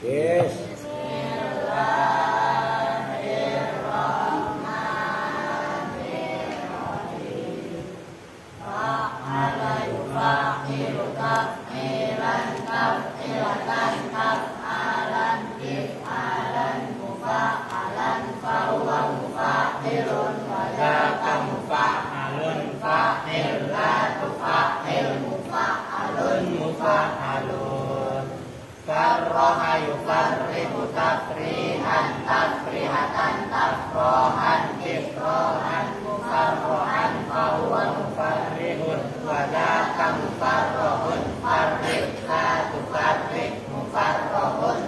Yes. Farroha yufarrihu tafrihan tafrihatan tafrohan tifrohan mufarrohan fahuwa mufarrihun wadaka mufarrohun farrih la tufarrih mufarrohun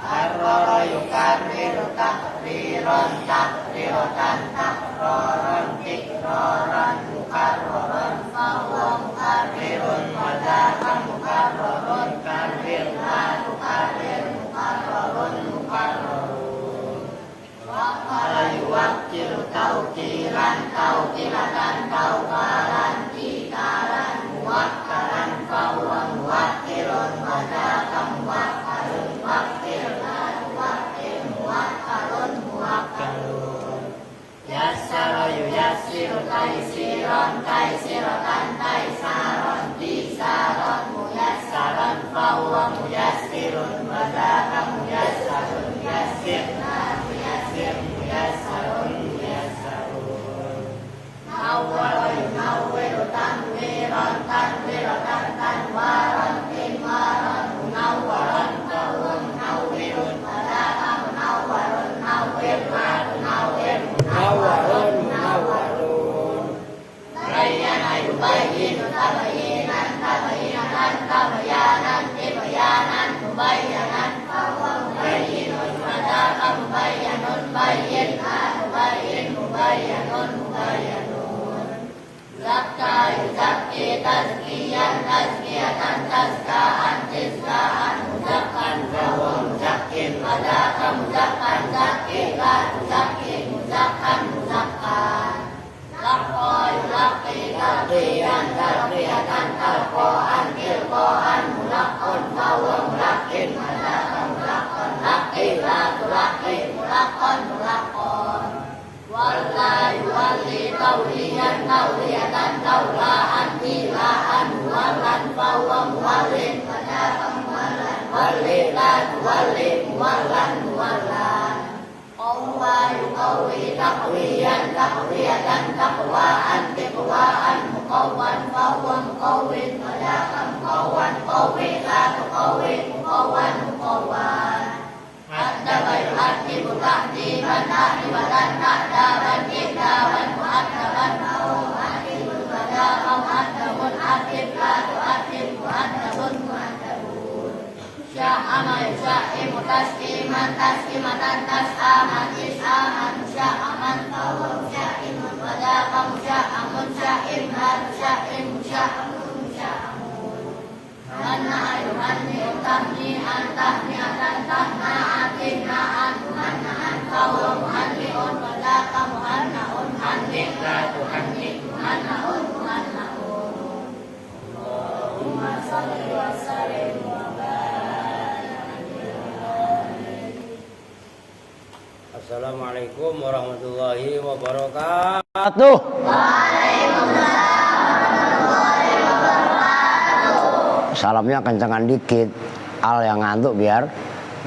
farroro yukarriru takriron takrirotan takroron tikroron mukarroron fahuwa mukarrirun wadaka mukarroron karrir la tukarrir mukarroron mukarrorun waqala yuwakilu taukilan taukilatan taukalan tikalan muwakkalan fahuwa muwakkilun wadaka muwakkalun wakkil la tuwakkil muwakkalun muwakkalun yassara yuyassiru taisiron taisirotan taisaron tisaron muyassaron fahuwa muyassirun wadaka muyassarun yassir la muyassir muyassarun muyassarun nawwara yunawwiru tanwiron tanwirotan tanwaron tinwaron munawwaron fahuwa munawwirun wadaka munawwarun nawwir la tunawwir Munawwarun munawwarun. bayyana yubayyinu tabayyinan tabayyinatan tabayyanan tibayanan mubayyanan fahuwa mubayyinun wadaka mubayyanun bayyin la mubayyin mubayyanun mubayyanun zakka yuzakki tazkiyan tazkiyatan tazkaan tizkaan muzakkan fahuwa muzakkin wadaka muzakkan zakki la tuzakki muzakkan muzakkan lakko yulakki talqiyan talqiyatan talqoan tilqoan mulakkun fahuwa mulakkin wadaka mulakkun lakki la tulakki mulakkun mulakkun walla yuwalli tawliyan tawliyatan tawlaan tilaan muwallan fahuwa muwallin wadaka muwallan walli la tuwalli muwallan muwallan qawwa yuqawwi taqwiyan taqwiyatan taqwaan tiqwaan muqawwan fahuwa muqawwin wadaka muqawwan qawwi la tuqawwi muqawwan muqawwan haddaba yuhaddibu tahdiban tahdibatan tahdaban ihdaban muhaddaban fahuwa muhaddibun wadaka muhaddabun haddib la tuhaddib muhaddabun muhaddabun sya'ama yusya'imu taskiman taskimatan tas'aman is'aman musya'aman fahuwa musya'imun wadaka musya'amun sya'im la tusya'im musya'amun musya'amun manna'a yuhanni'u tahni'an tahni'atan tahna'an tihna'an muhanna'an fahuwa muhanni'un wadaka muhanna'un hanni' la tuhanni' muhanna'un muhanna'un Allahumma salli wa sallim wa Assalamualaikum warahmatullahi wabarakatuh. Salamnya kencengan dikit. Al yang ngantuk biar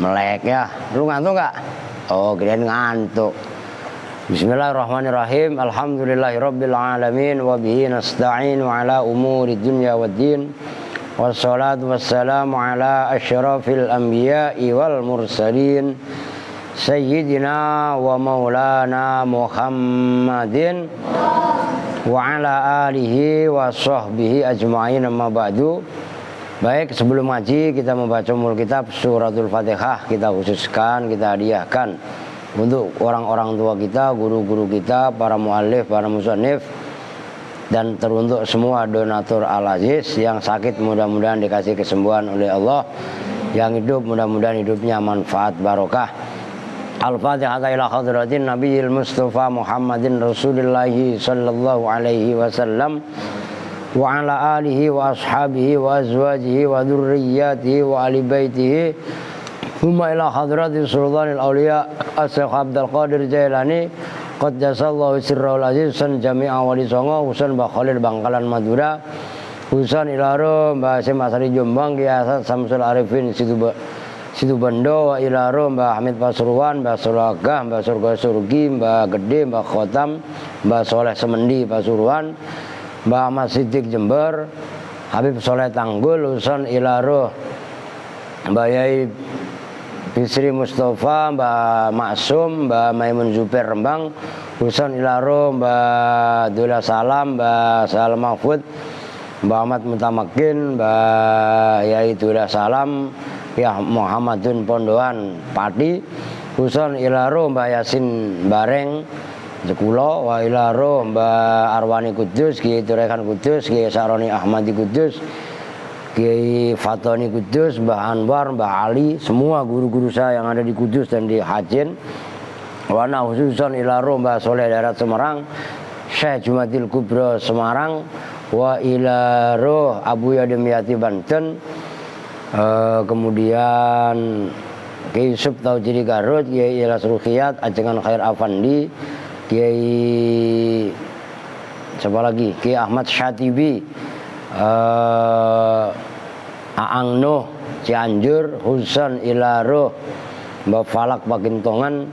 melek ya. Lu ngantuk gak? Oh, kirain ngantuk. Bismillahirrahmanirrahim. Alhamdulillahirabbil alamin wa bihi nasta'inu ala umuri dunya waddin. Wassalatu wassalamu ala asyrafil anbiya'i wal mursalin. Sayyidina wa maulana Muhammadin wa ala alihi wa sahbihi ajma'in amma ba'du. Baik, sebelum ngaji kita membaca umul kitab suratul Fatihah. Kita khususkan, kita hadiahkan untuk orang-orang tua kita, guru-guru kita, para muallif, para musannif, dan teruntuk semua donatur Al-Aziz. Yang sakit mudah-mudahan dikasih kesembuhan oleh Allah, yang hidup mudah-mudahan hidupnya manfaat barokah. Al-Fatihah ila hadratin Nabiyil Mustafa Muhammadin Rasulillahi sallallahu alaihi wasallam wa ala alihi wa ashabihi wa azwajihi wa dzurriyyatihi wa ali baitihi thumma ila hadrati sultanil auliya Asy-Syaikh Abdul Qadir Jailani qaddasallahu sirrul aziz san jami'a wali songo Husain Mbah Khalil Bangkalan Madura Husain ilaro Mbah Hasyim Asari Jombang Kiai Hasan Samsul Arifin Situ Bendo wa ilaro Mbah Hamid Pasuruan Mbah Sulagah Mbah Surga Surgi Mbah Gede Mbah Khotam Mbah Soleh Semendi Pasuruan Mbah Ahmad Siddiq Jember Habib Soleh Tanggul Husain ilaro Mbah Yai Bisri Mustafa Mbah Maksum Mbah Maimun Zubair Rembang Husain ilaro Mbah Dula Salam Mbah Salam Mahfud Mbah Ahmad Mutamakin Mbah Yai Dula Salam ya Muhammadun Pondoan Pati Husain ilaro Mbah Yasin Bareng Jekulo wa ilaro Mbah Arwani Kudus Kiai Turekan Kudus Kiai Saroni Ahmadi Kudus Kiai Fatoni Kudus Mbah Anwar Mbah Ali semua guru-guru saya yang ada di Kudus dan di Hajin wana khususan ilaro Mbah Soleh Darat Semarang Syekh Jumadil Kubro Semarang wa ilaro Abu Yadimyati Banten kemudian Kiai Yusuf Taujiri Garut, Kiai Ilyas Ruqyat, Ajengan Khair Afandi, Kiai siapa lagi? Kiai Ahmad Syatibi, Aang Nuh Cianjur, Husain ilaro Mbak Falak Pakintongan,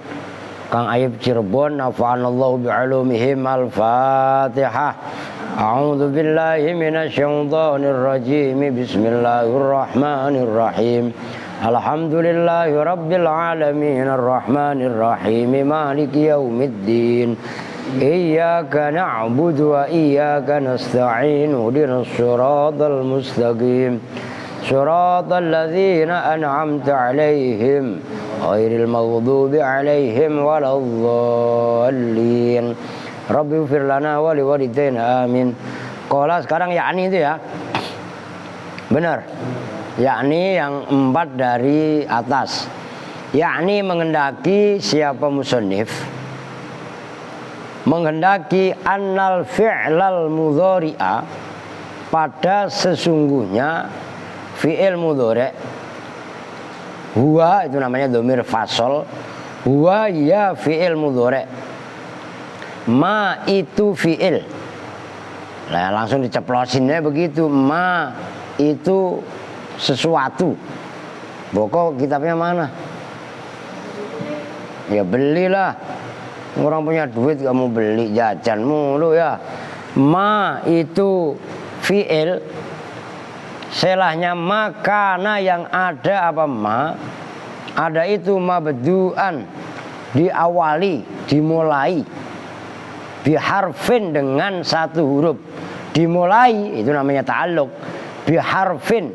Kang Ayub Cirebon, nafa'anallahu bi'ulumihim. Al-Fatihah. A'udzu billahi minasyaitonir rajim. Bismillahirrahmanirrahim. Alhamdulillahi rabbil alamin arrahmanir rahim maliki yaumiddin. Iyyaka na'budu wa iyyaka nasta'in. Ihdinas siratal mustaqim. Siratal ladzina an'amta 'alaihim ghairil maghdubi 'alaihim waladdallin. Rabbi ighfir lana wa liwalidayna amin. Qala sekarang yakni itu ya. Benar. Yakni yang 4 dari atas. Yakni menghendaki siapa musannif menghendaki annal fi'lal mudhari'a pada sesungguhnya fi'il mudhari' huwa itu namanya dhamir fasol huwa ya fi'il mudhari' ma itu fi'il. Nah, langsung diceplosinnya begitu. Ma itu sesuatu. Pokok kitabnya mana? Ya belilah. Orang punya duit kamu beli jajan mulu ya. Ma itu fi'il. Selahnya makana yang ada apa ma? Ada itu mabdu'an, diawali, dimulai biharfin dengan satu huruf. Dimulai itu namanya ta'alluq. Biharfin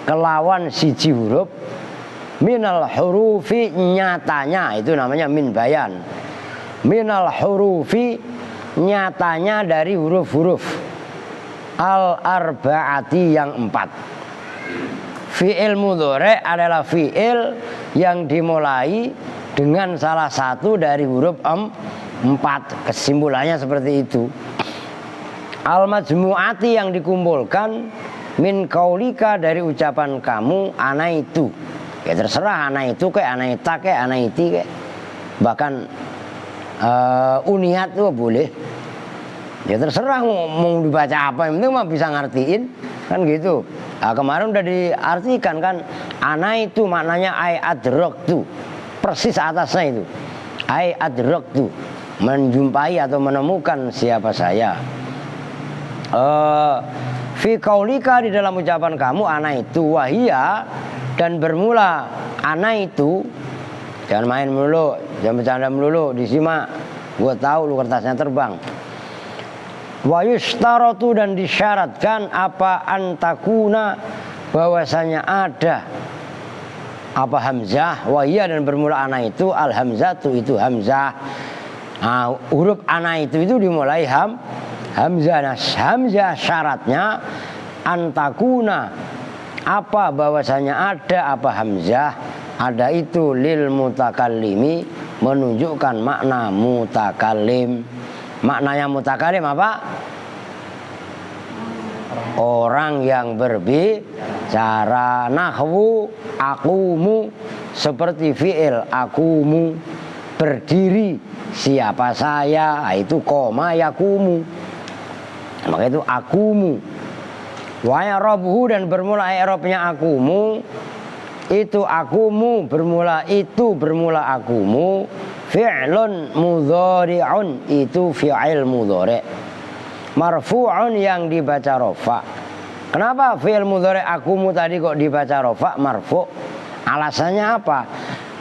kelawan siji huruf. Minal hurufi nyatanya itu namanya min bayan. Minal hurufi nyatanya dari huruf-huruf al arba'ati yang 4. Fi'il mudhari' adalah fi'il yang dimulai dengan salah satu dari huruf 4. Kesimpulannya seperti itu. Al-majmu'ati yang dikumpulkan min kaulika dari ucapan kamu ana itu. Ya terserah ana itu kayak ana ita kayak ana iti kayak. Bahkan uniat itu boleh. Ya terserah mau dibaca apa, yang penting mah bisa ngertiin kan gitu. Nah, kemarin udah diartikan kan ana itu maknanya ai adraktu. Persis atasnya itu. Ai adraktu. Menjumpai atau menemukan siapa saya. Fi qaulika di dalam ucapan kamu ana itu wahia dan bermula ana itu. Jangan main melulu, jangan bercanda melulu, disimak. Gua tahu lu kertasnya terbang. Wa yustaratu dan disyaratkan apa antakuna bahwasanya ada apa hamzah wahia dan bermula ana itu al hamzatu itu hamzah. Nah, huruf ana itu dimulai hamzah. Nah, hamzah syaratnya antakuna apa bahwasanya ada apa hamzah ada itu lil mutakallimi menunjukkan makna mutakallim. Maknanya mutakallim apa? orang yang berbicara. Nahwu akumu seperti fi'il akumu, berdiri siapa saya, itu koma yakumu, maka itu akumu. Wa i'rabuhu dan bermula i'rabnya akumu, itu akumu bermula akumu, fi'lun mudhari'un itu fi'il mudhari', marfu'un yang dibaca rafa. Kenapa fi'il mudhari' akumu tadi kok dibaca rafa marfu'? Alasannya apa?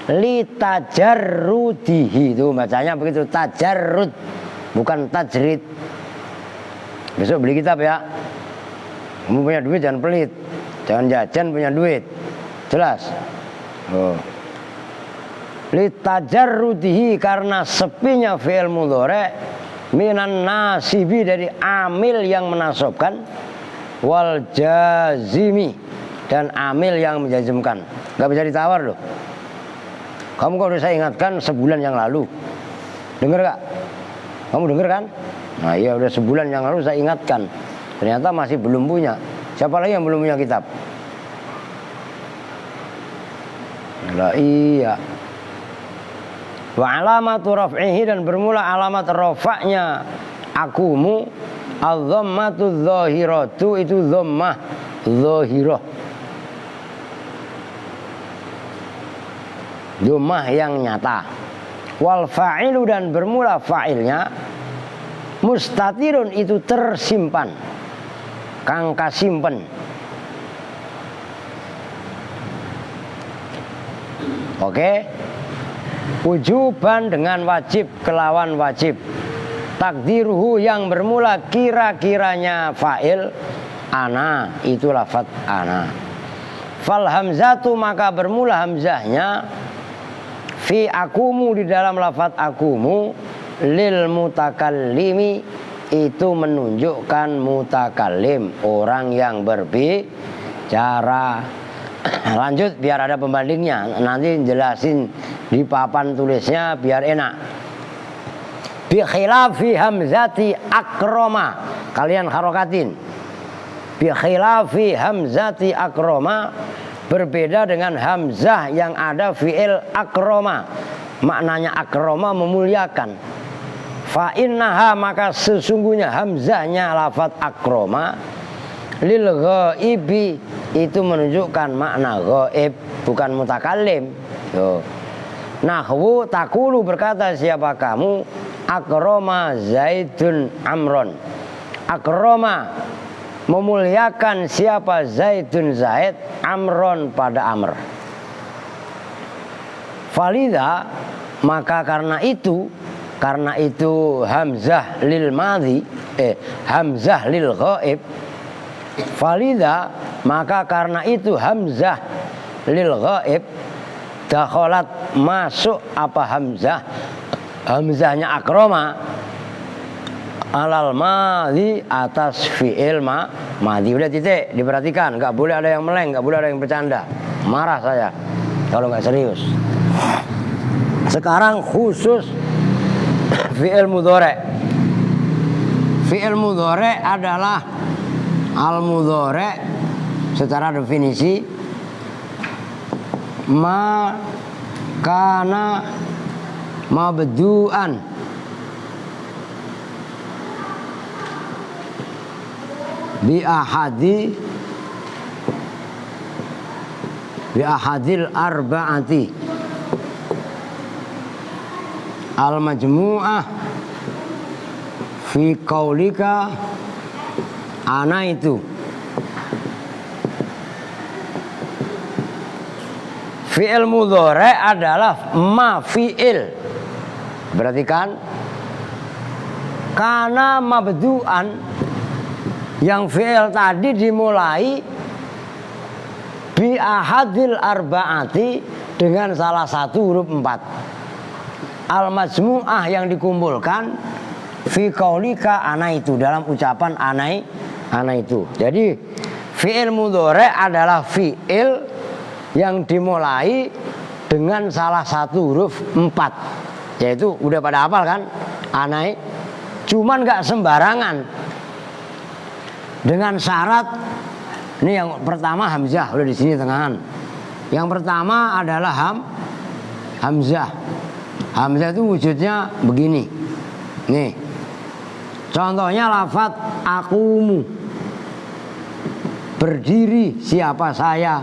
Litajarrudihi, itu bacanya begitu, tajarrud bukan tajrid. Besok beli kitab ya. Kamu punya duit jangan pelit, jangan jajan punya duit, jelas. Litajarrudihi karena sepinya fi'il mudhari' minan nasibi dari amil yang menasobkan, wal jazimi dan amil yang menjazmkan. Gak bisa ditawar loh. Kamu kalau udah saya ingatkan sebulan yang lalu, denger gak? Kamu denger kan? Nah iya udah sebulan yang lalu saya ingatkan, ternyata masih belum punya. Siapa lagi yang belum punya kitab? Lah iya. Wa alamatu raf'ihi dan bermula alamat rafa'nya akumu adh-dhammatu dhahiratu itu dhammah dhahirah, dhammah yang nyata. Wal fa'ilu dan bermula fa'ilnya mustatirun itu tersimpan, kang kasimpen. Oke. Wujuban dengan wajib, kelawan wajib. Takdiruhu yang bermula kira-kiranya fa'il ana, itu lafaz ana. Fal hamzatu maka bermula hamzahnya fi akumu di dalam lafaz akumu lil mutakallimi itu menunjukkan mutakallim, orang yang berbicara. Lanjut biar ada pembandingnya, nanti jelasin di papan tulisnya biar enak. Bi khilafi hamzati akroma, kalian harokatin. Bi khilafi hamzati akroma, berbeda dengan hamzah yang ada fi'il akroma, maknanya akroma memuliakan. Fa innaha maka sesungguhnya hamzahnya lafaz akroma lil ghaibi itu menunjukkan makna ghaib, bukan mutakallim. Nahwu takulu berkata siapa kamu, akroma Zaidun Amron. Akroma memuliakan siapa Zaidun Zaid, Amron pada Amr. Falida maka karena itu hamzah lil madhi, hamzah lil ghaib. Falida maka karena itu hamzah lil ghaib dakhalat masuk apa hamzah, hamzahnya akroma alal madhi atas fi'il madhi. Udah titik, diperhatikan, nggak boleh ada yang meleng, nggak boleh ada yang bercanda, marah saya kalau nggak serius. Sekarang khusus fi'il mudhari'. Fi'il mudhari' adalah al mudhari' secara definisi ma kana mabdu'an bi ahadil arba'ati al majmu'ah fi qaulika ana itu. Fi'il mudhari' adalah ma fi'il. Berarti kan kana mabdu'an, yang fi'il tadi dimulai bi ahadil arba'ati dengan salah satu huruf 4. Al majmu'ah yang dikumpulkan fi qaulika ana itu, dalam ucapan ana itu. Jadi fi'il mudhari' adalah fi'il yang dimulai dengan salah satu huruf 4, yaitu udah pada hafal kan, anai. Cuman gak sembarangan dengan syarat. Ini yang pertama hamzah, udah di sini tengahan. Yang pertama adalah hamzah. Hamzah itu wujudnya begini. Nih. Contohnya lafaz akumu. Berdiri siapa saya.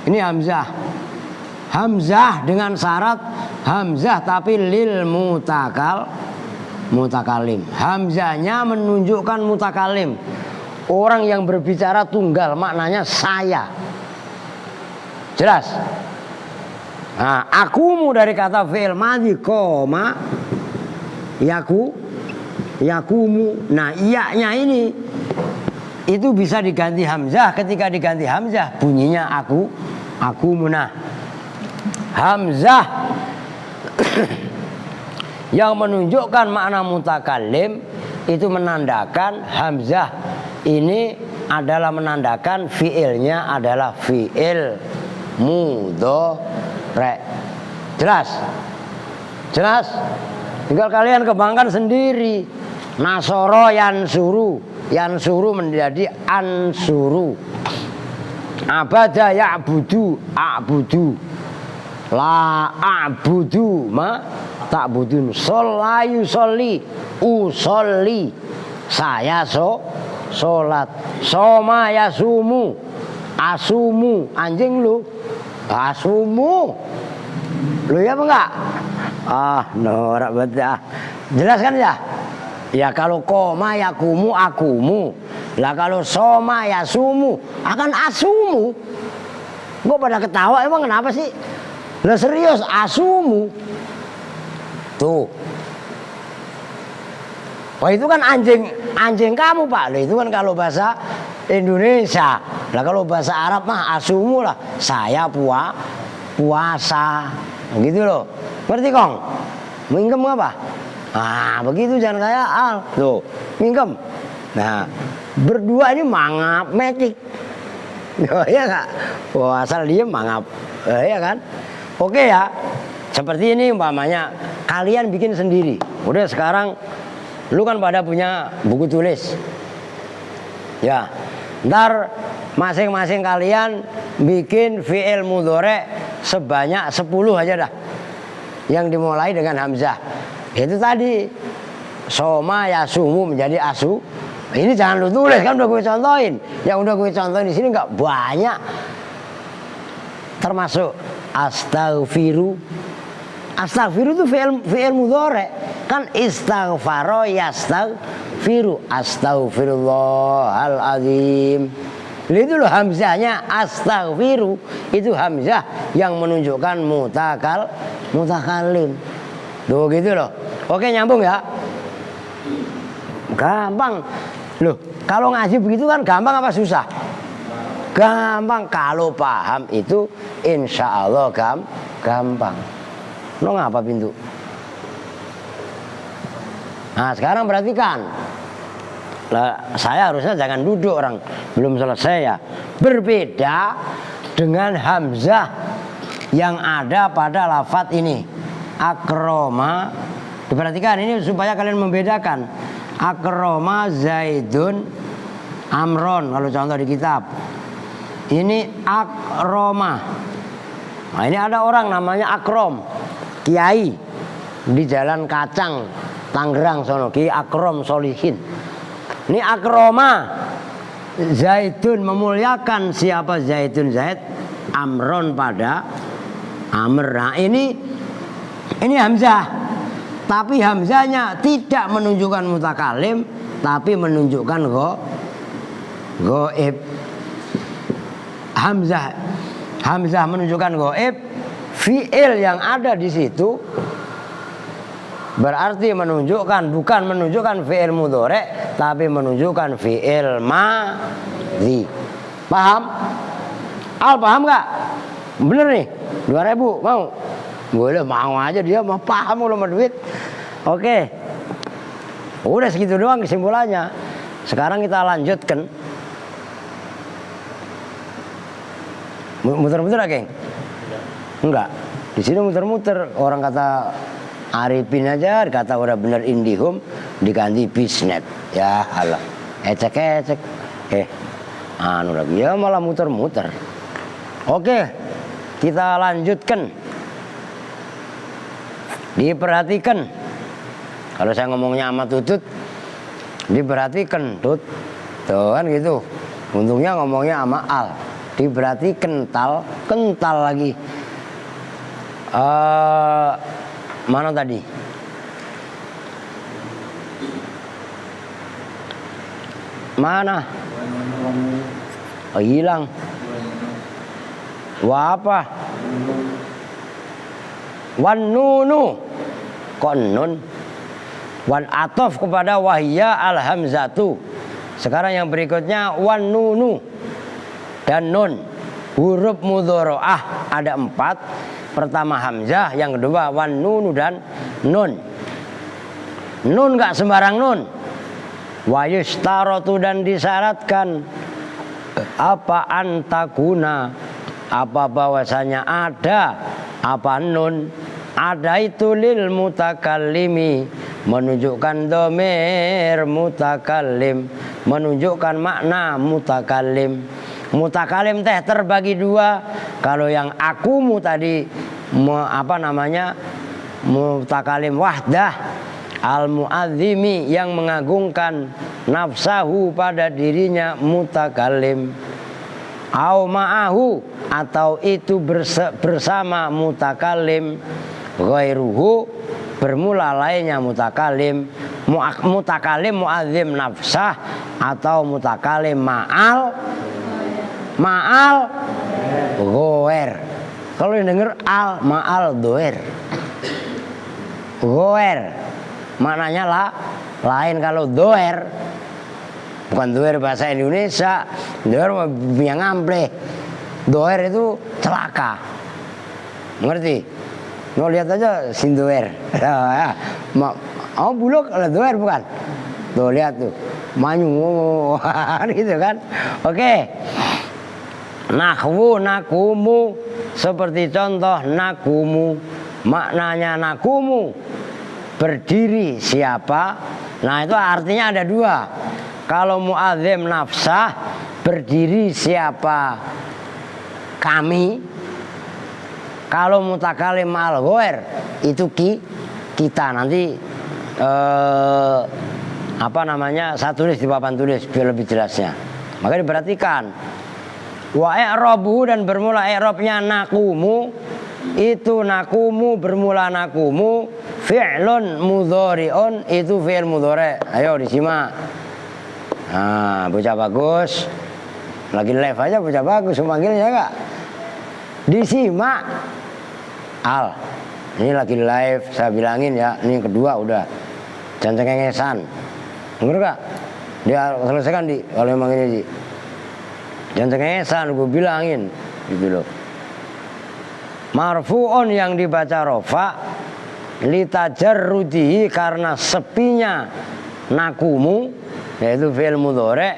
Ini hamzah. Hamzah dengan syarat hamzah tapi lil mutakalim. Hamzahnya menunjukkan mutakalim. Orang yang berbicara tunggal, maknanya saya. Jelas? Nah, akumu dari kata fi'il madhi koma yakumu. Nah, iya-nya ini itu bisa diganti hamzah. Ketika diganti hamzah bunyinya akumu. Nah, hamzah yang menunjukkan makna mutakallim itu menandakan hamzah ini adalah menandakan fiilnya adalah fiil mudhari. Jelas? Jelas? Tinggal kalian kembangkan sendiri. Nasoro yansuru menjadi ansuru. Abada ya'budu a'budu. La a'budu ma ta'budun. Sholla yusolli usolli. Saya sholat. Soma yasumu asumu. Anjing lu asumu. Lu ya apa enggak? Norak banget. Jelas kan ya? Ya kalau koma yakumu akumu. Lah kalau soma yasumu akan asumu. Gua pada ketawa emang kenapa sih? Lah serius asumu. Tuh. Wah itu kan anjing kamu Pak. Loh, itu kan kalau bahasa Indonesia. Lah kalau bahasa Arab mah asumu lah. Saya puasa. Gitu loh. Ngerti Kong? Mingkem apa? Begitu jangan kayak al. Tuh, mingkem. Nah, berdua ini mangap metik. Oh iya enggak? Wah, asal diem mangap. Iya kan? Oke ya. Seperti ini umpamanya kalian bikin sendiri. Udah sekarang lu kan pada punya buku tulis. Ya. Ntar masing-masing kalian bikin fi'il mudhari sebanyak 10 aja dah. Yang dimulai dengan hamzah. Itu tadi soma yasumu menjadi asu. Ini jangan lu tulis kan udah gue contohin. Yang udah gue contohin di sini nggak banyak. Termasuk astaghfiru. Astaghfiru itu fi'il mudhari. Kan istaghfaro yastaghfiru. Astaghfirullahal azim. Itu loh hamzahnya astaghfiru. Itu hamzah yang menunjukkan mutakallim. Tuh gitu loh. Oke nyambung ya. Gampang. Loh kalau ngaji begitu kan gampang apa susah? Gampang. Kalau paham itu insya Allah gampang. Lo ngapa pintu? Nah sekarang perhatikan. Lah, saya harusnya jangan duduk orang belum selesai ya. Berbeda dengan hamzah yang ada pada lafadz ini. Akroma. Diperhatikan ini supaya kalian membedakan. Akroma Zaidun Amron kalau contoh di kitab. Ini akroma. Nah ini ada orang namanya Akrom, kiai di Jalan Kacang, Tangerang sono, Ki Akrom Solihin. Ini akroma Zaidun memuliakan siapa Zaidun Zaid Amron pada Amr. Nah ini hamzah. Tapi hamzahnya tidak menunjukkan mutakalim, tapi menunjukkan goib. Hamzah menunjukkan goib. Fi'il yang ada di situ berarti menunjukkan, bukan menunjukkan fi'il mudhari, tapi menunjukkan fi'il madhi. Paham? Al paham gak? Bener nih 2.000 mau? Boleh mau aja dia mau paham kalau mau duit. Oke. Udah segitu doang kesimpulannya. Sekarang kita lanjutkan. Muter-muter ya, Geng? Enggak. Di sini muter-muter. Orang kata Arifin aja, kata udah bener IndiHome diganti Bisnet. Ya, halah. ecek-ecek. Anu lagi ya malah muter-muter. Oke, kita lanjutkan. Diperhatikan. Kalau saya ngomongnya sama Tutut, diperhatikan Tut. Tuh kan gitu. Untungnya ngomongnya sama Al. Diperhatikan kental lagi. Mana tadi? Mana? Oh, hilang. Wah apa? Wan nunu. Kok nun? Wan atof kepada wahya al hamzatu. Sekarang yang berikutnya wan nunu dan nun. Huruf mudhoro'ah ada 4. Pertama hamzah, yang kedua wan nunu dan nun. Nun gak sembarang nun. Wa yustaratu dan disyaratkan apa antakuna, apa bahwasanya ada apa nun, ada itu lil mutakallimi, menunjukkan dhamir mutakallim, menunjukkan makna mutakallim. Mutakallim teh terbagi 2. Kalau yang akumu tadi mutakallim wahdah, al muadzimi yang mengagungkan nafsahu pada dirinya mutakallim, au ma'ahu atau itu bersama mutakallim, ghairuhu bermula lainnya mutakallim, mutakallim muadzim nafsah atau mutakallim ma'al ghair. Kalau yang denger al ma'al doer ghair maknanya lain. Kalau doer bukan doer bahasa Indonesia, doer yang ngamble. Doer itu celaka, mengerti? Mau lihat aja sindoer. Buluk kalau doer bukan? Tuh lihat tuh, manyu gitu kan? Oke. Nahwu nakumu, seperti contoh nakumu, maknanya nakumu berdiri siapa. Nah itu artinya ada 2. Kalau muadzim nafsah berdiri siapa kami. Kalau mutakallim al ghair itu kita. Nanti saya tulis di papan tulis biar lebih jelasnya. Maka diperhatikan. Wa i'rabu dan bermula i'rabnya nakumu, itu nakumu bermula nakumu fi'lun mudhari'un, itu fi'il mudhari'. Ayo disimak. Nah, bocah bagus. Lagi live aja bocah bagus memanggilnya enggak? Disimak. Al. Ini lagi live, saya bilangin ya, ini kedua udah. Jangan cengengesan. Dengar enggak? Dia selesaikan di kalau memang ini di. Jangan cengengesan, gue bilangin gitu loh. Marfu'un yang dibaca rofa litajarrudihi karena sepinya nakumu, yaitu fi'il mudhari'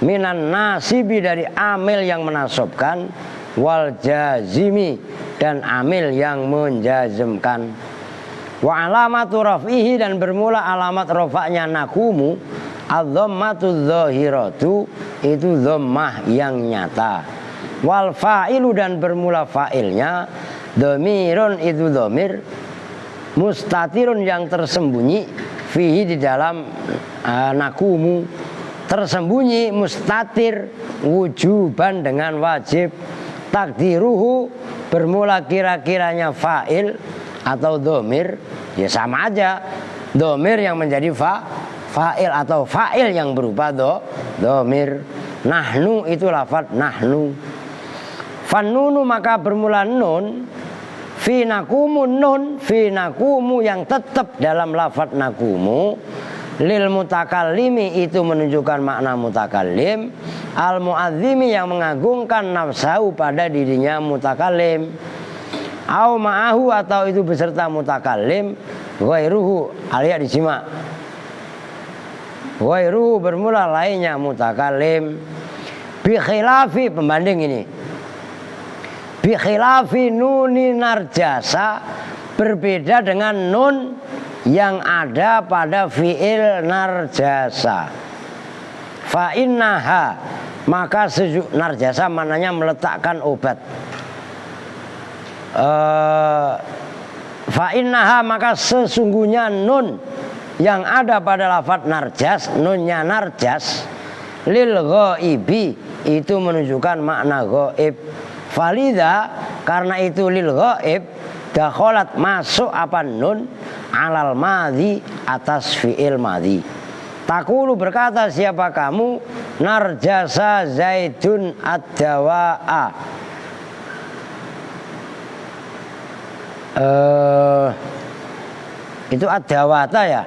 minan nasibi dari amil yang menasabkan, wal jazimi dan amil yang menjazmkan. Wa alamatu raf'ihi dan bermula alamat rafa'nya nakumu adz-dhammatu dzahiratu, itu dhammah yang nyata. Wal fa'ilu dan bermula fa'ilnya dhamirun, itu dhamir mustatirun yang tersembunyi fihi di dalam nakumu, tersembunyi mustatir wujuban dengan wajib. Takdiruhu bermula kira-kiranya fa'il atau dhamir, ya sama aja, dhamir yang menjadi fa'il atau fa'il yang berupa dhamir. Nahnu itu lafadz nahnu. Fanunu maka bermula nun, fi nakumu nun, fi nakumu yang tetap dalam lafadz nakumu, lil mutakallimi itu menunjukkan makna mutakallim, al muadzimi yang mengagungkan nafsahu pada dirinya mutakallim, au ma'ahu atau itu beserta mutakallim, ghairuhu alias disimak. Ghairuhu bermula lainnya mutakallim. Bi khilafi pembanding ini. Bi khilafi nuni narjasa, berbeda dengan nun yang ada pada fi'il narjasa. fa innaha, maka narjasa mananya meletakkan obat. Fa innaha, maka sesungguhnya nun yang ada pada lafadz narjas, nunnya narjas, lil ghaibi, itu menunjukkan makna ghaib. Falidha, karena itu lil ghaib, dakholat masuk apa nun alal madhi, atas fi'il madhi. Takulu, berkata siapa kamu, narjasa zaidun ad-dawa'a. Itu ad-dawata ya?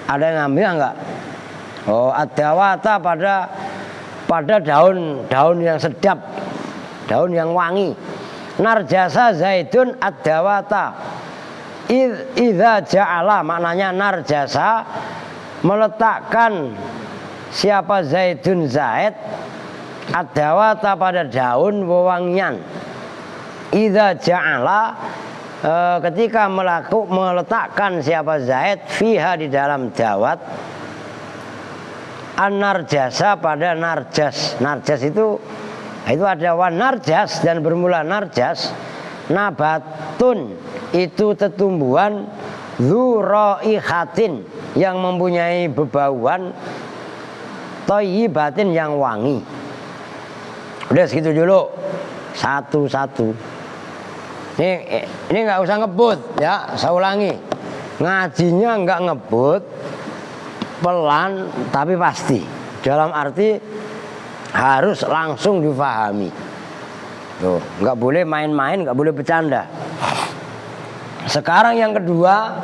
Ada yang ngambil enggak? Oh, ad-dawata pada daun yang sedap, daun yang wangi. Narjasa zaidun ad-dawata. Idza ja'ala, maknanya narjasa meletakkan siapa zaidun zaid ad-dawata pada daun wewangian. Idza ja'ala, ketika meletakkan siapa zaid fiha, di dalam dawat, an-narjasa, pada narjas. Narjas itu ada wan narjas dan bermula narjas. Nabatun, itu tetumbuhan, dzu raihatin, yang mempunyai bebauan, thayyibatin, yang wangi. Udah segitu dulu, satu-satu. Ini nggak usah ngebut ya, saya ulangi. Ngajinya nggak ngebut, pelan tapi pasti. Dalam arti harus langsung difahami. Tuh, nggak boleh main-main, nggak boleh bercanda. Sekarang yang kedua,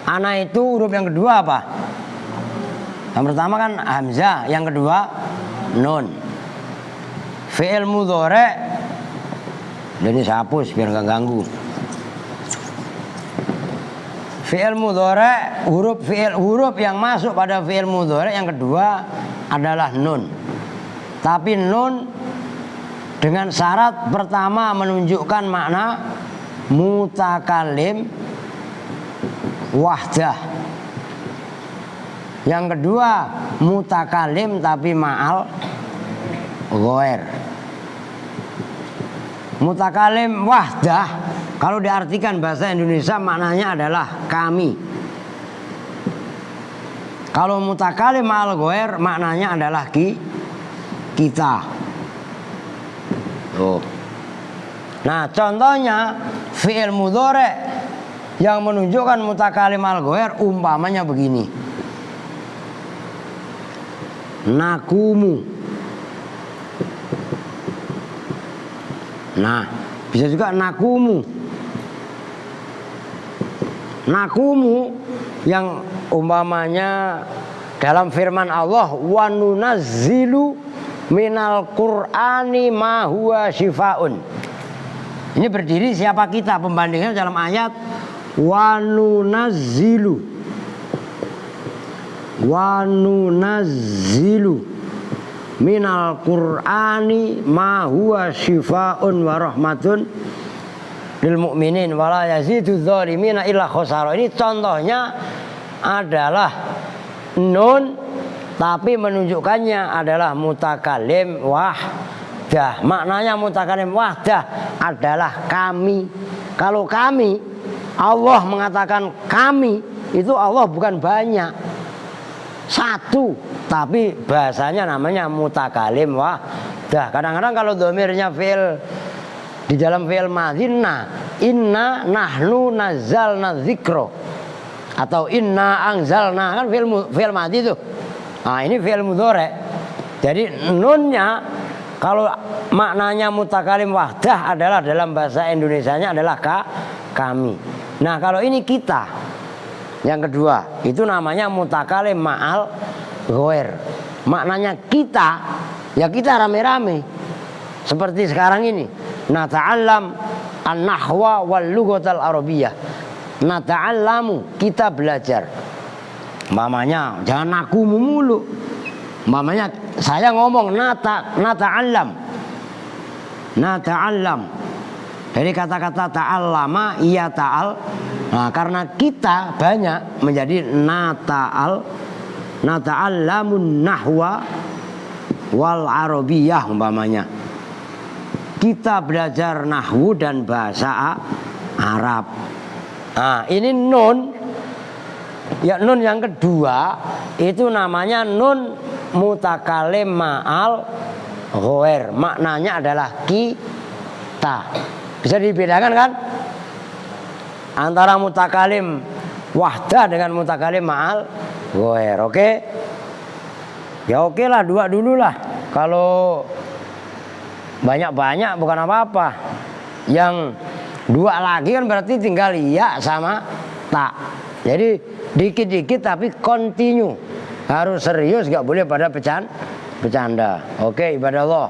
ana itu huruf yang kedua apa? Yang pertama kan hamzah, yang kedua nun. Fi'il mudhari', jadi saya hapus biar nggak ganggu. Fi'il mudhari', huruf yang masuk pada fi'il mudhari' yang kedua adalah nun. Tapi nun dengan syarat pertama menunjukkan makna mutakalim wahdah. Yang kedua mutakalim tapi ma'al ghair. Mutakalim wahdah kalau diartikan bahasa Indonesia maknanya adalah kami. Kalau mutakalim ma'al ghair maknanya adalah kita. Oh. Nah, contohnya fi'il mudhari' yang menunjukkan mutakalim al ghair umpamanya begini. Nakumu. Nah, bisa juga nakumu. Nakumu yang umpamanya dalam firman Allah, wa nunazzilu minal Qur'ani ma huwa shifaun. Ini berdiri siapa kita, pembandingnya dalam ayat wa nunazzilu minal Qur'ani ma huwa shifaun wa rahmatun lil mu'minin wa la yazidu dzalimina illa khosara. Ini contohnya adalah nun tapi menunjukkannya adalah mutakalim wahdah. Maknanya mutakalim wahdah adalah kami. Kalau kami, Allah mengatakan kami, itu Allah bukan banyak, satu, tapi bahasanya namanya mutakalim wahdah. Kadang-kadang kalau domirnya fi'il di dalam fi'il madhinna, inna nahnu nazzalna dzikra, atau inna anzalna, kan fi'il madhi itu. Nah, ini fi'il mudhari'. Jadi nunnya kalau maknanya mutakalim wahdah adalah dalam bahasa Indonesianya adalah kami. Nah, kalau ini kita yang kedua, itu namanya mutakalim ma'al ghair. Maknanya kita, ya kita rame-rame. Seperti sekarang ini, nata'allam an-nahwa wal lughatal arabiyyah. Nata'allamu, kita belajar. Mamanya jangan aku mulu. Mamanya saya ngomong nata'allam. Dari kata-kata ta'allama iya ta'al. Nah, karena kita banyak menjadi nata'allamun nahwa wal arabiyah umpamanya. Kita belajar nahwu dan bahasa Arab. Nah, ini nun. Ya, nun yang kedua itu namanya nun mutakalim ma'al ghair. Maknanya adalah kita. Bisa dibedakan kan? Antara mutakalim wahdah dengan mutakalim ma'al ghair. Oke? Ya oke lah, dua dulu lah. Kalau banyak-banyak bukan apa-apa. Yang dua lagi kan berarti tinggal ya sama tak. Jadi dikit-dikit tapi continue. Harus serius, gak boleh pada bercanda. Oke, ibadah Allah.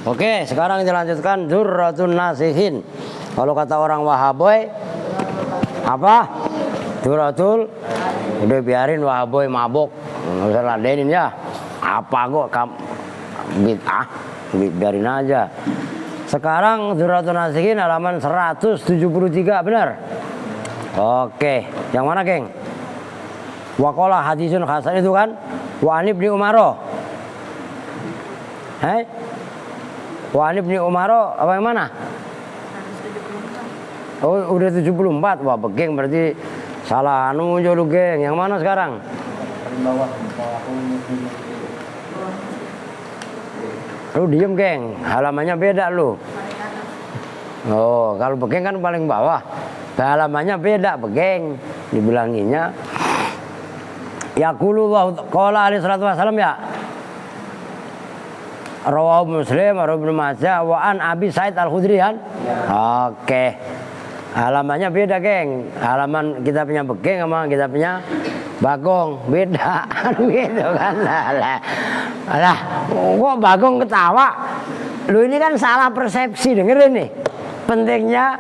Oke, sekarang kita lanjutkan Durratun Nasihin. Kalau kata orang Wahaboy apa? Durratul. Udah biarin Wahaboy mabok, nggak usah ladenin ya. Apa kok bid'ah, biarin aja. Sekarang Durratun Nasihin halaman 173, benar? Oke, yang mana, geng? Waqala hadisun hasan itu kan? Wa an ibni Umaro. Wa an ibni Umaro apa yang mana? Oh, udah 74. Wah, begeng berarti salah anu muncul lu, geng. Yang mana sekarang? Lu diem, geng. Halamannya beda lu. Oh, kalau begeng kan paling bawah. Halamannya beda, begeng. Dibilanginya yaqulu wa qala alaihi salatu wasallam ya. Rawahu Muslim, rawahu Ibnu Majah, wa an Abi Sa'id Al-Khudri kan? Oke. Halamannya beda, geng. Halaman kita punya begeng sama kita punya Bagong beda. Gitu kan. Alah, kok Bagong ketawa? Lu ini kan salah persepsi, dengerin nih. Pentingnya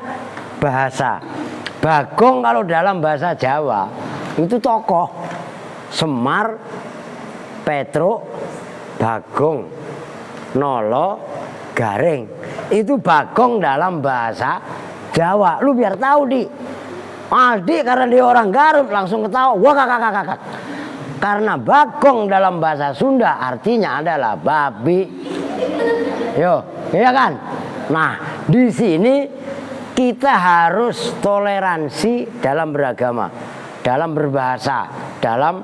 bahasa. Bagong kalau dalam bahasa Jawa itu tokoh. Semar, Petruk, Bagong, Nolo, Garing. Itu Bagong dalam bahasa Jawa. Lu biar tahu, Di. Aldi karena dia orang Garut langsung ketawa. Wah, kakak. Karena Bagong dalam bahasa Sunda artinya adalah babi. Yo, iya kan? Nah, di sini kita harus toleransi dalam beragama, dalam berbahasa, dalam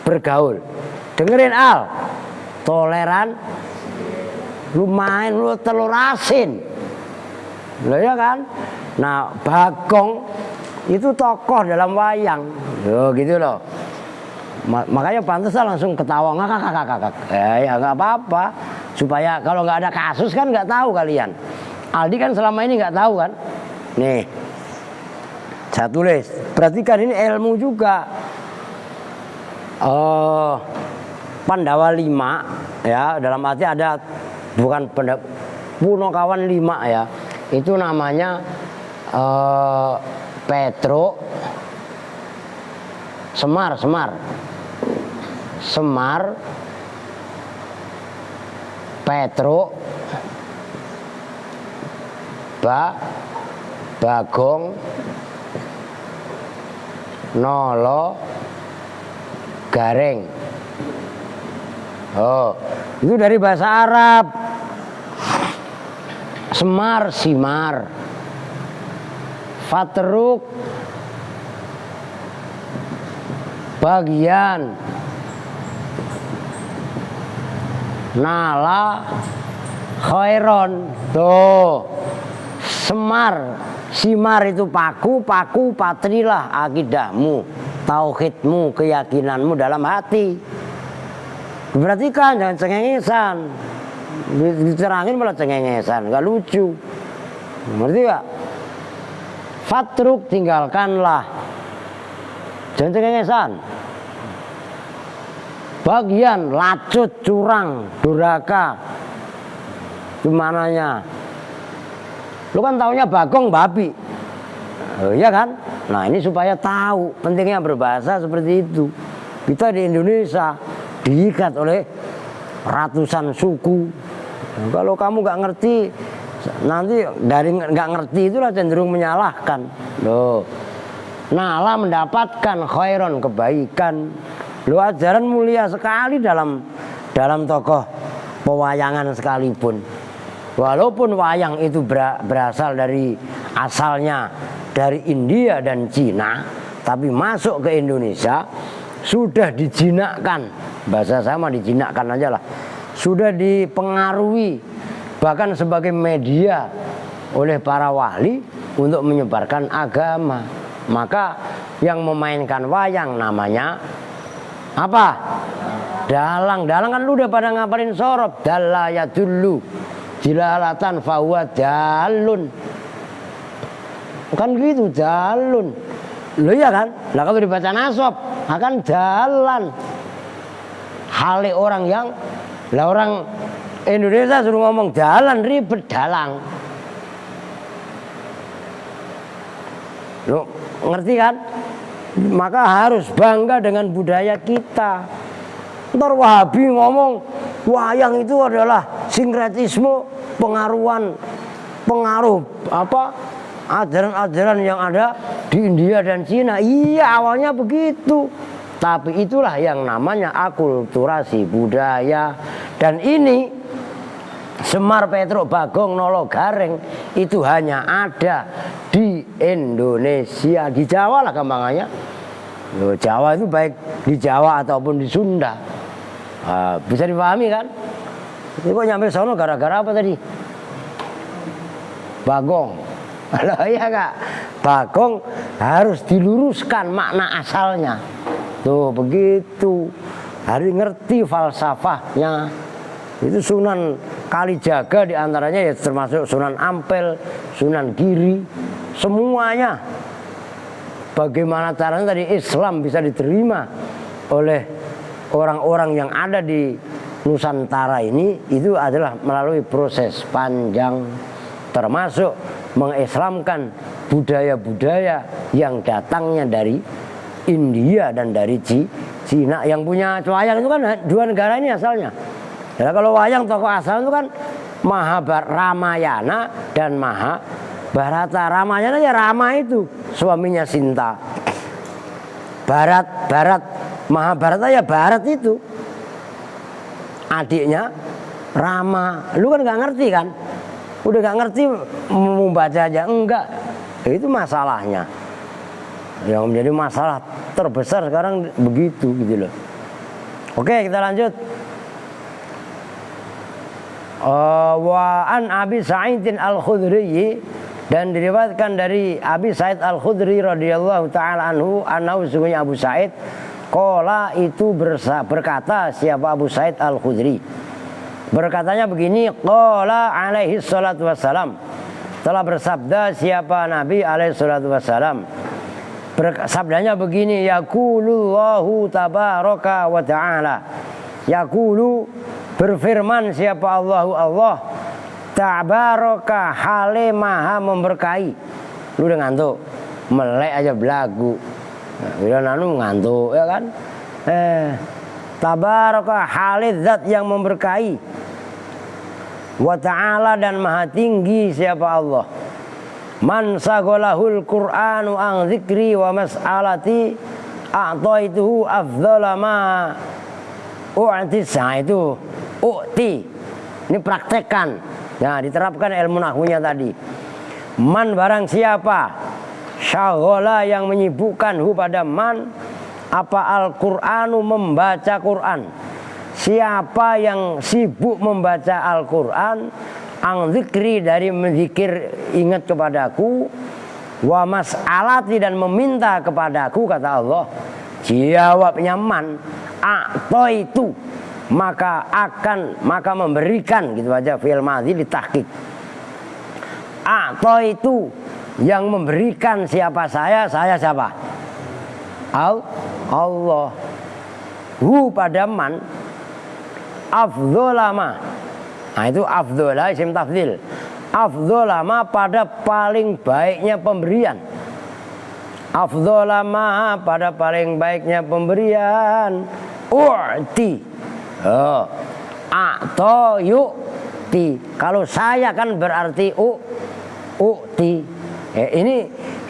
bergaul. Dengerin Al, toleran. Lu main lu telur asin, lo ya kan? Nah, Bagong itu tokoh dalam wayang, lo gitu loh. Makanya pantas langsung ketawa ngakak. Ya nggak apa-apa. supaya kalau nggak ada kasus kan nggak tahu kalian. Aldi kan selama ini nggak tahu kan. Nih, saya tulis. Perhatikan ini ilmu juga. Pandawa 5 ya, dalam arti ada bukan Punokawan 5 ya. Itu namanya Petro Semar Petro Bagong Nolo Gareng. Oh, itu dari bahasa Arab. Semar, simar. Fatruk, bagian. Nala, khairon. Tuh, semar, simar itu paku, patrilah akidahmu, tauhidmu, keyakinanmu dalam hati. Perhatikan, jangan cengengesan. Diterangin malah cengengesan, gak lucu. Ngerti gak? Fatruk, tinggalkanlah. Jangan cengengesan. Bagian, lacut, curang, durhaka. Itu mananya? Lu kan taunya Bagong babi. Oh, iya kan? Nah, ini supaya tahu pentingnya berbahasa seperti itu. Kita di Indonesia diikat oleh ratusan suku. Nah, kalau kamu nggak ngerti, nanti dari nggak ngerti itulah cenderung menyalahkan. Loh, Nala mendapatkan khairon, kebaikan. Lo ajaran mulia sekali dalam tokoh pewayangan sekalipun. Walaupun wayang itu berasal dari asalnya dari India dan Cina, tapi masuk ke Indonesia sudah dijinakkan, bahasa sama dijinakkan aja lah, sudah dipengaruhi bahkan sebagai media oleh para wali untuk menyebarkan agama. Maka yang memainkan wayang namanya apa? Dalang. Dalang kan lu udah pada ngapalin sorob. Dalla ya dulu jilalatan fahuwa dalun. Kan gitu, dalun. Lo ya kan? Lah kalau dibaca nasab akan jalan. Hale orang yang lah orang Indonesia suruh ngomong jalan ribet dalang. Lo ngerti kan? Maka harus bangga dengan budaya kita. Ntar Wahabi ngomong wayang itu adalah sinkretisme, pengaruh apa ajaran-ajaran yang ada di India dan Cina. Iya, awalnya begitu. Tapi itulah yang namanya akulturasi budaya. Dan ini Semar, Petro, Bagong, Nolo, Gareng itu hanya ada di Indonesia, di Jawa lah gampangannya. Jawa itu baik di Jawa ataupun di Sunda. Bisa dipahami kan? Ini kok nyampe sono gara-gara apa tadi? Bagong. Loh iya Kak, Bagong harus diluruskan makna asalnya. Tuh begitu. Harus ngerti falsafahnya. Itu Sunan Kalijaga diantaranya ya, termasuk Sunan Ampel, Sunan Giri, semuanya. Bagaimana caranya tadi Islam bisa diterima oleh orang-orang yang ada di Nusantara ini, itu adalah melalui proses panjang, termasuk mengislamkan budaya-budaya yang datangnya dari India dan dari Cina. Yang punya wayang itu kan dua negara ini asalnya. Ya, kalau wayang tokoh asal itu kan Ramayana dan Mahabharata. Ramayana ya Rama itu suaminya Sinta. Barat Mahabharata ya Barat itu adiknya Rama. Lu kan nggak ngerti kan? Udah nggak ngerti membaca aja enggak. Itu masalahnya. Yang menjadi masalah terbesar sekarang begitu gitu loh. Oke, kita lanjut. Wa an Abi Sa'idin Al-Khudri, dan diriwayatkan dari Abi Sa'id Al-Khudri radhiyallahu taala anhu, sesungguhnya Abu Sa'id qala itu berkata, siapa Abu Sa'id Al-Khudri, Berkatanya begini, qala alaihi salatu wassalam. Telah bersabda siapa Nabi alaihi salatu wassalam. Sabdanya begini, yaqulullahu tabaraka wa ta'ala. Yaqulu, berfirman siapa Allah tabaraka, hale maha memberkahi. Lu udah ngantuk, melek aja belagu. Bila nanu ngantuk ya kan. Tabaraka, hale zat yang memberkahi. Wa ta'ala, dan maha tinggi siapa Allah. Man sagolahul Qur'anu an zikri wa mas'alati a'taituhu afdhala ma u'tis. Nah itu u'ti. Ini praktekkan. Nah diterapkan ilmu nahwunya tadi. Man barang siapa, syagola yang menyibukkan hu pada man apa Al-Qur'anu, membaca Quran. Siapa yang sibuk membaca Al-Quran, ang zikri, dari menzikir ingat kepadaku, wa mas'alati, dan meminta kepadaku, kata Allah. Jawabnya man, a'taitu, maka memberikan, gitu aja fi'il madhi ditahqiq. A'taitu, yang memberikan siapa saya siapa? Allah. Hu pada man, afdholama. Nah itu afdhola isim tafdhil. Afdholama, pada paling baiknya pemberian. Afdholama, pada paling baiknya pemberian. U'ti. A'to yu'ti. Kalau saya kan berarti u'ti.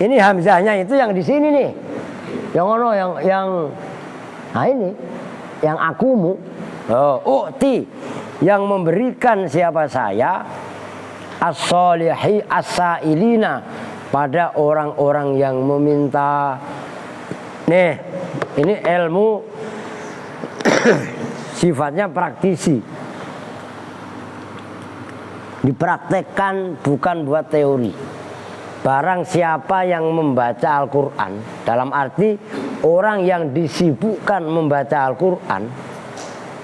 Ini hamzahnya itu yang di sini nih. Yang ono yang nah ini yang akumu. U'ti, yang memberikan siapa saya, as-solihi as-sailina, pada orang-orang yang meminta. Nih, ini ilmu sifatnya praktisi. Dipraktekkan, bukan buat teori. Barang siapa yang membaca Al-Quran, dalam arti orang yang disibukkan membaca Al-Quran,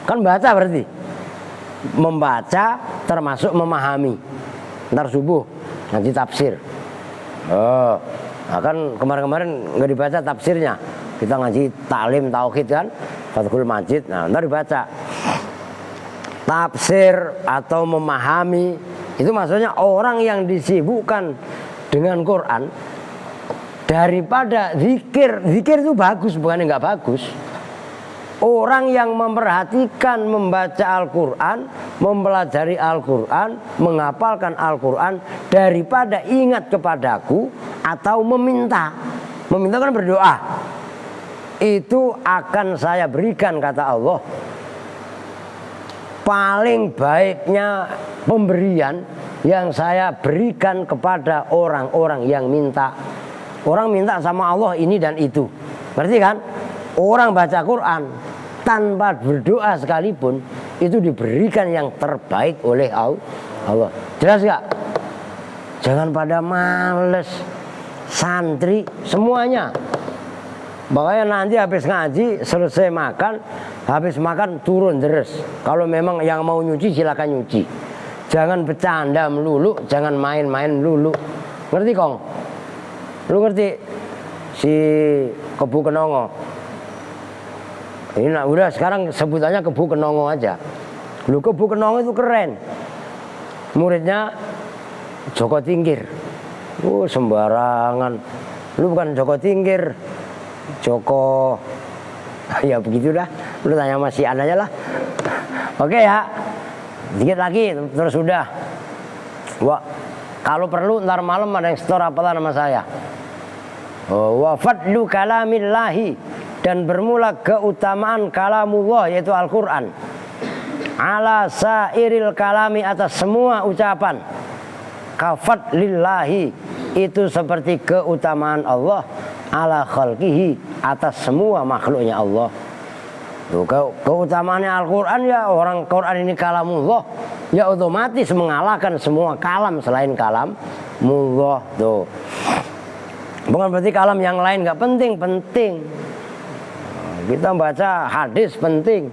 kan baca berarti membaca termasuk memahami. Ntar subuh nanti tafsir. Nah kan kemarin-kemarin nggak dibaca tafsirnya, kita ngaji taklim tauhid kan, Fathul Majid. Nah ntar dibaca tafsir atau memahami. Itu maksudnya orang yang disibukkan dengan Quran daripada zikir. Zikir itu bagus, bukannya nggak bagus. Orang yang memperhatikan membaca Al-Quran, mempelajari Al-Quran, menghafalkan Al-Quran, daripada ingat kepadaku atau meminta. Meminta kan berdoa. Itu akan saya berikan, kata Allah. Paling baiknya pemberian yang saya berikan kepada orang-orang yang minta. Orang minta sama Allah ini dan itu. Berarti kan? Orang baca Quran tanpa berdoa sekalipun itu diberikan yang terbaik oleh Allah. Jelas gak? Jangan pada males. Santri semuanya. Makanya nanti habis ngaji, selesai makan, habis makan turun deres. Kalau memang yang mau nyuci silakan nyuci. Jangan bercanda melulu, jangan main-main melulu. Ngerti Kong? Lu ngerti? Si Kebu Kenongo. Ini udah sekarang sebutannya Kebu Kenongo aja. Lu Kebu Kenongo itu keren. Muridnya Joko Tingkir. Sembarangan. Lu bukan Joko Tingkir, Joko. Ya begitu dah. Lu tanya sama si An aja lah. Oke ya. Dikit lagi terus sudah. Wah, kalau perlu ntar malam ada yang store apalah nama saya. Wa fadlu kalamillahi, dan bermula keutamaan kalamullah yaitu Al-Quran. Ala sairil kalami, atas semua ucapan. Kafat lillahi, itu seperti keutamaan Allah. Ala khalqihi, atas semua makhluknya Allah. Tuh, keutamaannya Al-Quran ya, orang Quran ini kalamullah, ya otomatis mengalahkan semua kalam selain kalamullah. Tuh. Bukan berarti kalam yang lain gak penting. Kita baca hadis penting.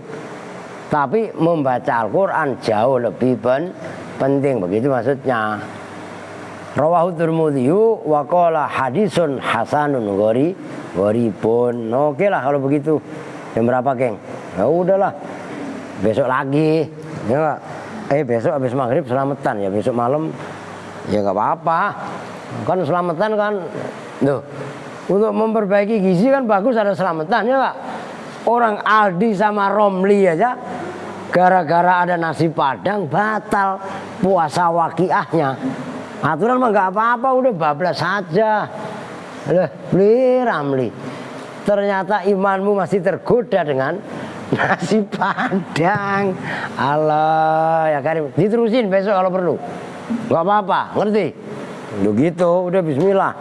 Tapi membaca Al-Quran jauh lebih penting, begitu maksudnya. Rawahu Tirmidzi wa qala hadisun hasanun gharibun. Oke lah kalau begitu. Jam berapa, geng? Ya udahlah. Besok lagi. Ya enggak? Besok habis maghrib selamatan ya, besok malam ya enggak apa-apa. Kan selamatan kan. Tuh. Untuk memperbaiki gizi kan bagus ada selamatan ya enggak? Orang Aldi sama Romli aja gara-gara ada nasi Padang batal puasa waqiahnya. Aturan mah nggak apa-apa, udah bablas saja. Beli Ramli. Ternyata imanmu masih tergoda dengan nasi Padang. Allah ya Karim, diterusin besok kalau perlu. Nggak apa-apa, ngerti? Begitu, udah bismillah.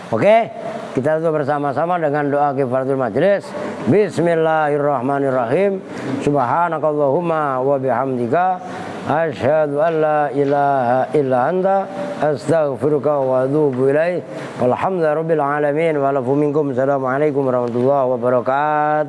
Oke, kita tutup bersama-sama dengan doa kifaratul majelis. Bismillahirrahmanirrahim. Subhanakallahumma wa bihamdika asyhadu an la ilaha illa anta astaghfiruka wa atubu ilaik. Walhamdulillahirabbil alamin wa lakum minkum. Assalamualaikum warahmatullahi wabarakatuh.